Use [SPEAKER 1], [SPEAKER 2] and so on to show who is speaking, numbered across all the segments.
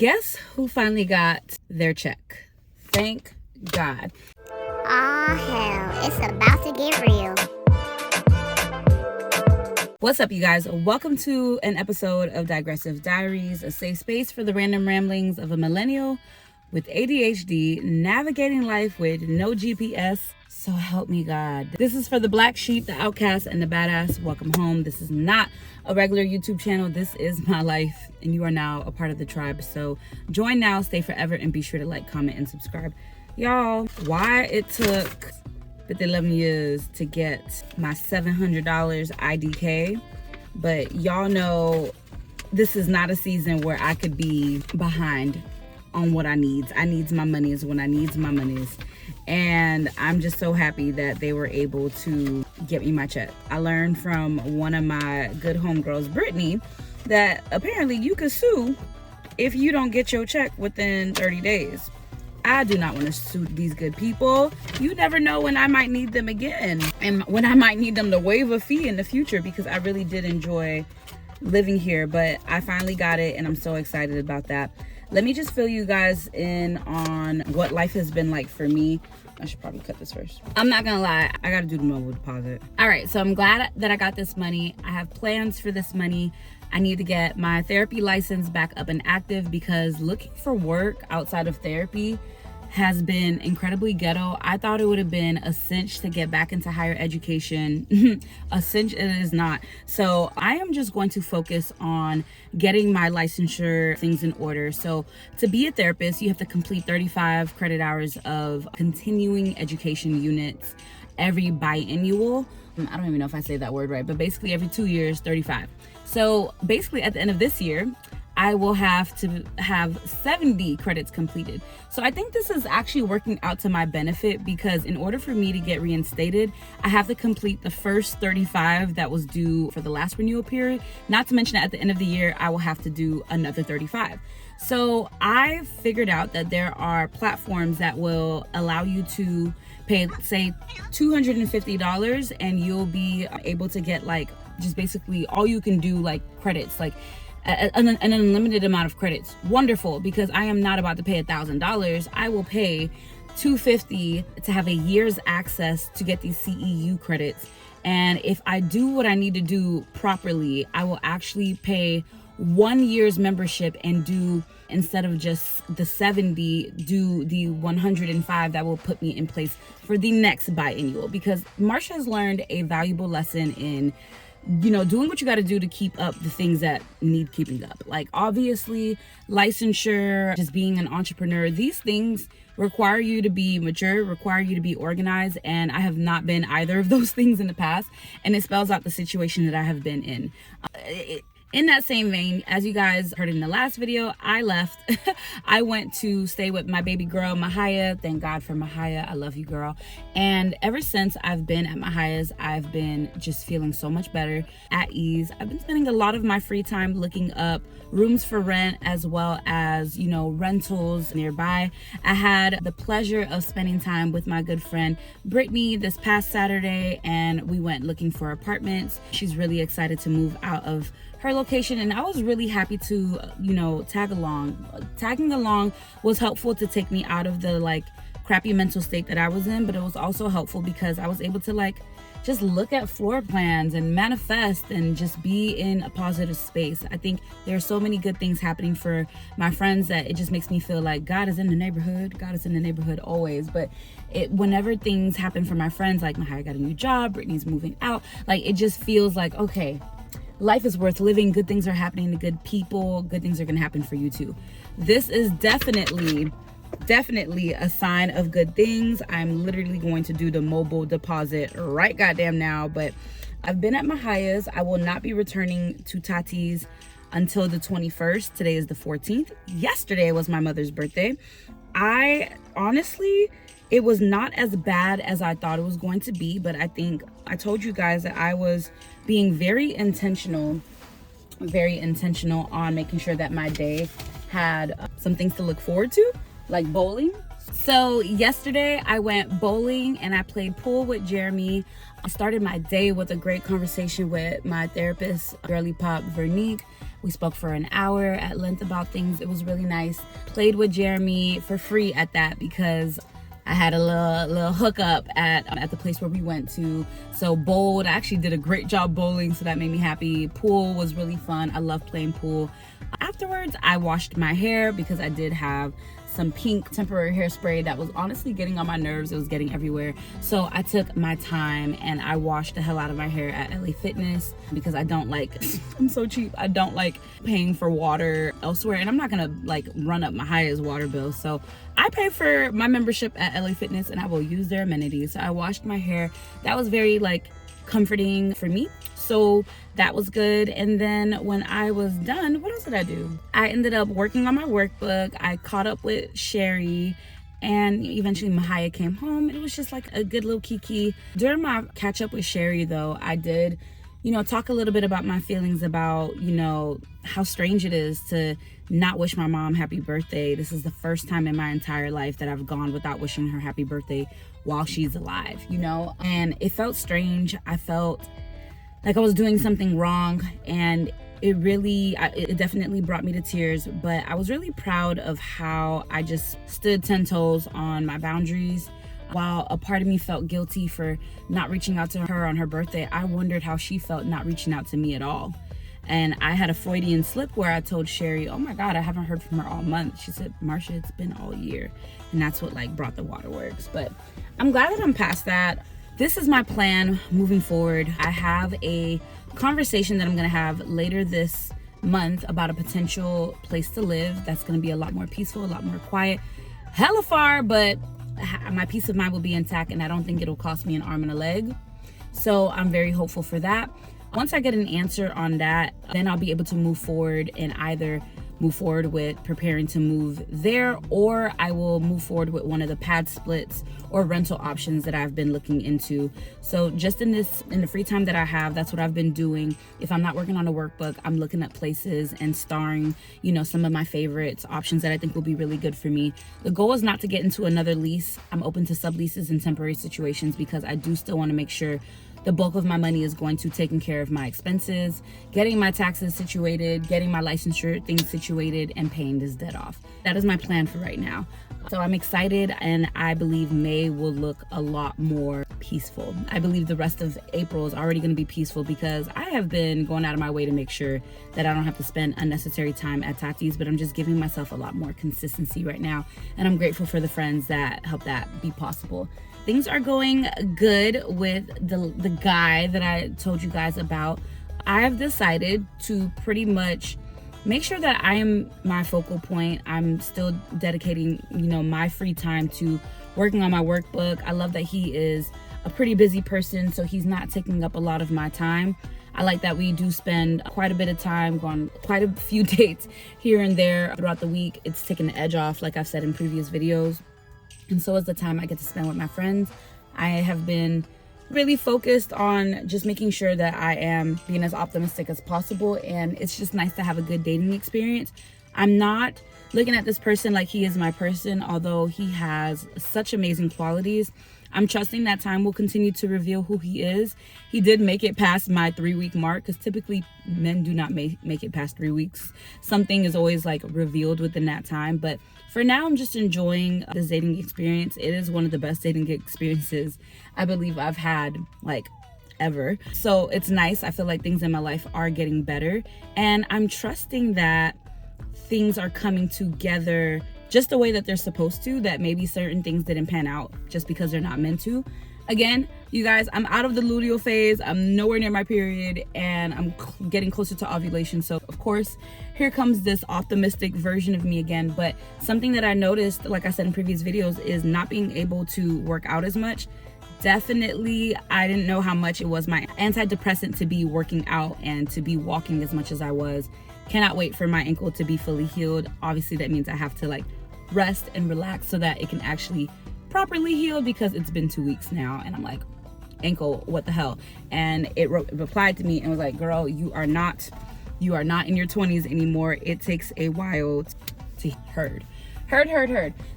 [SPEAKER 1] Guess who finally got their check? Thank God.
[SPEAKER 2] Aw, hell, it's about to get real.
[SPEAKER 1] What's up, you guys? Welcome to an episode of Digressive Diaries, a safe space for the random ramblings of a millennial with ADHD, navigating life with no GPS. So help me God. This is for the black sheep, the outcast, and the badass. Welcome home. This is not a regular YouTube channel. This is my life, and you are now a part of the tribe. So join now, stay forever, and be sure to like, comment, and subscribe. Y'all, why it took 11 years to get my $700 IDK, but y'all know this is not a season where I could be behind on what I needs. I needs my monies when I needs my monies. And I'm just so happy that they were able to get me my check. I learned from one of my good homegirls, Brittany, that apparently you could sue if you don't get your check within 30 days. I do not want to sue these good people. You never know when I might need them again and when I might need them to waive a fee in the future, because I really did enjoy living here. But I finally got it and I'm so excited about that. Let me just fill you guys in on what life has been like for me. I should probably cut this first. I'm not gonna lie, I gotta do the mobile deposit. All right, so I'm glad that I got this money. I have plans for this money. I need to get my therapy license back up and active, because looking for work outside of therapy has been incredibly ghetto. I thought it would have been a cinch to get back into higher education. A cinch it is not. So I am just going to focus on getting my licensure things in order. So to be a therapist, you have to complete 35 credit hours of continuing education units every biannual. I don't even know if I say that word right, but basically every 2 years, 35. So basically at the end of this year, I will have to have 70 credits completed. So I think this is actually working out to my benefit, because in order for me to get reinstated, I have to complete the first 35 that was due for the last renewal period. Not to mention that at the end of the year, I will have to do another 35. So I figured out that there are platforms that will allow you to pay, say, $250, and you'll be able to get like just basically all you can do, like credits, like an unlimited amount of credits. Wonderful, because I am not about to pay $1,000. I will pay $250 to have a year's access to get these CEU credits. And if I do what I need to do properly, I will actually pay 1 year's membership and do, instead of just the 70, do the 105 that will put me in place for the next biannual. Because Marsha has learned a valuable lesson in, you know, doing what you got to do to keep up the things that need keeping up. Like obviously licensure, just being an entrepreneur, these things require you to be mature, require you to be organized, and I have not been either of those things in the past, and it spells out the situation that I have been in. In that same vein, as you guys heard in the last video, I left. I went to stay with my baby girl, Mahaya. Thank God for Mahaya. I love you, girl. And ever since I've been at Mahaya's, I've been just feeling so much better, at ease. I've been spending a lot of my free time looking up rooms for rent, as well as, you know, rentals nearby. I had the pleasure of spending time with my good friend Brittany this past Saturday, and we went looking for apartments. She's really excited to move out of her location, and I was really happy to, you know, tag along. Tagging along was helpful to take me out of the like crappy mental state that I was in, but it was also helpful because I was able to like just look at floor plans and manifest and just be in a positive space. I think there are so many good things happening for my friends that it just makes me feel like God is in the neighborhood. God is in the neighborhood always. But whenever things happen for my friends, like Mahaya got a new job, Brittany's moving out, like it just feels like, okay, life is worth living. Good things are happening to good people. Good things are going to happen for you too. This is definitely a sign of good things. I'm literally going to do the mobile deposit right goddamn now. But I've been at Mahaya's. I will not be returning to Tati's until the 21st. Today is the 14th. Yesterday was my mother's birthday. It was not as bad as I thought it was going to be, but I think I told you guys that I was being very intentional on making sure that my day had some things to look forward to, like bowling. So yesterday I went bowling and I played pool with Jeremy. I started my day with a great conversation with my therapist, Girly Pop Vernique. We spoke for an hour at length about things. It was really nice. Played with Jeremy for free at that because I had a little hookup at the place where we went to. So bowled. I actually did a great job bowling, so that made me happy. Pool was really fun. I love playing pool. Afterwards, I washed my hair because I did have some pink temporary hairspray that was honestly getting on my nerves. It was getting everywhere. So I took my time and I washed the hell out of my hair at LA Fitness because I don't like, I'm so cheap. I don't like paying for water elsewhere, and I'm not gonna like run up my highest water bill. So I pay for my membership at LA Fitness and I will use their amenities. So I washed my hair. That was very like comforting for me. So that was good. And then when I was done, what else did I do? I ended up working on my workbook. I caught up with Sherry, and eventually Mahaya came home. It was just like a good little kiki. During my catch up with Sherry though, I did, talk a little bit about my feelings about, how strange it is to not wish my mom happy birthday. This is the first time in my entire life that I've gone without wishing her happy birthday while she's alive, and it felt strange. I felt like I was doing something wrong, and it definitely brought me to tears, but I was really proud of how I just stood 10 toes on my boundaries. While a part of me felt guilty for not reaching out to her on her birthday, I wondered how she felt not reaching out to me at all. And I had a Freudian slip where I told Sherry, oh my God, I haven't heard from her all month. She said, Marsha, it's been all year. And that's what brought the waterworks. But I'm glad that I'm past that. This is my plan moving forward. I have a conversation that I'm going to have later this month about a potential place to live that's going to be a lot more peaceful, a lot more quiet. Hella far, but my peace of mind will be intact, and I don't think it'll cost me an arm and a leg. So I'm very hopeful for that. Once I get an answer on that, then I'll be able to move forward and either move forward with preparing to move there, or I will move forward with one of the pad splits or rental options that I've been looking into. So just in the free time that I have, that's what I've been doing. If I'm not working on a workbook, I'm looking at places and starring, some of my favorites, options that I think will be really good for me. The goal is not to get into another lease. I'm open to subleases and temporary situations because I do still want to make sure the bulk of my money is going to taking care of my expenses, getting my taxes situated, getting my licensure things situated, and paying this debt off. That is my plan for right now. So I'm excited, and I believe May will look a lot more peaceful. I believe the rest of April is already going to be peaceful because I have been going out of my way to make sure that I don't have to spend unnecessary time at Tati's, but I'm just giving myself a lot more consistency right now. And I'm grateful for the friends that help that be possible. Things are going good with the guy that I told you guys about. I have decided to pretty much make sure that I am my focal point. I'm still dedicating, my free time to working on my workbook. I love that he is a pretty busy person, so he's not taking up a lot of my time. I like that we do spend quite a bit of time, go on quite a few dates here and there throughout the week. It's taken the edge off, like I've said in previous videos. And so is the time I get to spend with my friends. I have been really focused on just making sure that I am being as optimistic as possible, and it's just nice to have a good dating experience. I'm not looking at this person like he is my person, although he has such amazing qualities. I'm trusting that time will continue to reveal who he is. He did make it past my 3-week mark, because typically men do not make it past 3 weeks. Something is always revealed within that time. But for now, I'm just enjoying this dating experience. It is one of the best dating experiences I believe I've had ever. So it's nice. I feel like things in my life are getting better, and I'm trusting that things are coming together just the way that they're supposed to, that maybe certain things didn't pan out just because they're not meant to. Again, you guys, I'm out of the luteal phase. I'm nowhere near my period, and I'm getting closer to ovulation. So of course, here comes this optimistic version of me again. But something that I noticed, like I said in previous videos, is not being able to work out as much. Definitely, I didn't know how much it was my antidepressant to be working out and to be walking as much as I was. Cannot wait for my ankle to be fully healed. Obviously, that means I have to rest and relax so that it can actually properly heal, because it's been 2 weeks now, and I'm like, ankle, what the hell? And it replied to me and was like, girl, you are not in your 20s anymore. It takes a while to herd.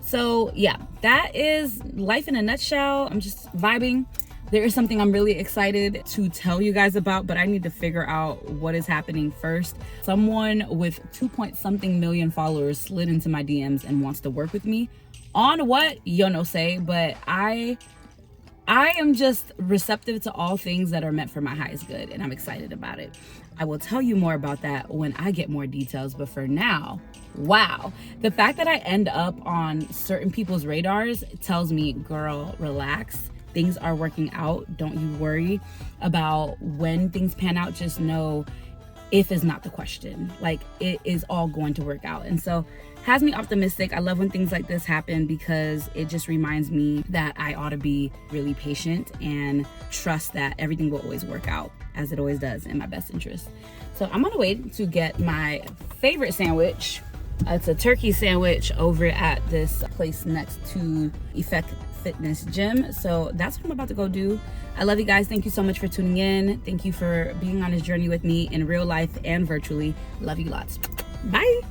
[SPEAKER 1] So yeah, that is life in a nutshell. I'm just vibing. there is something I'm really excited to tell you guys about, but I need to figure out what is happening first. Someone with 2 million followers slid into my DMs and wants to work with me on what? You no say, but I am just receptive to all things that are meant for my highest good, and I'm excited about it. I will tell you more about that when I get more details, but for now, wow. The fact that I end up on certain people's radars tells me, girl, relax. Things are working out. Don't you worry about when things pan out. Just know if is not the question. Like, it is all going to work out. And so has me optimistic. I love when things like this happen because it just reminds me that I ought to be really patient and trust that everything will always work out as it always does in my best interest. So I'm on the way to get my favorite sandwich. It's a turkey sandwich over at this place next to Effect Fitness Gym. So that's what I'm about to go do. I love you guys. Thank you so much for tuning in. Thank you for being on this journey with me in real life and virtually. Love you lots. Bye.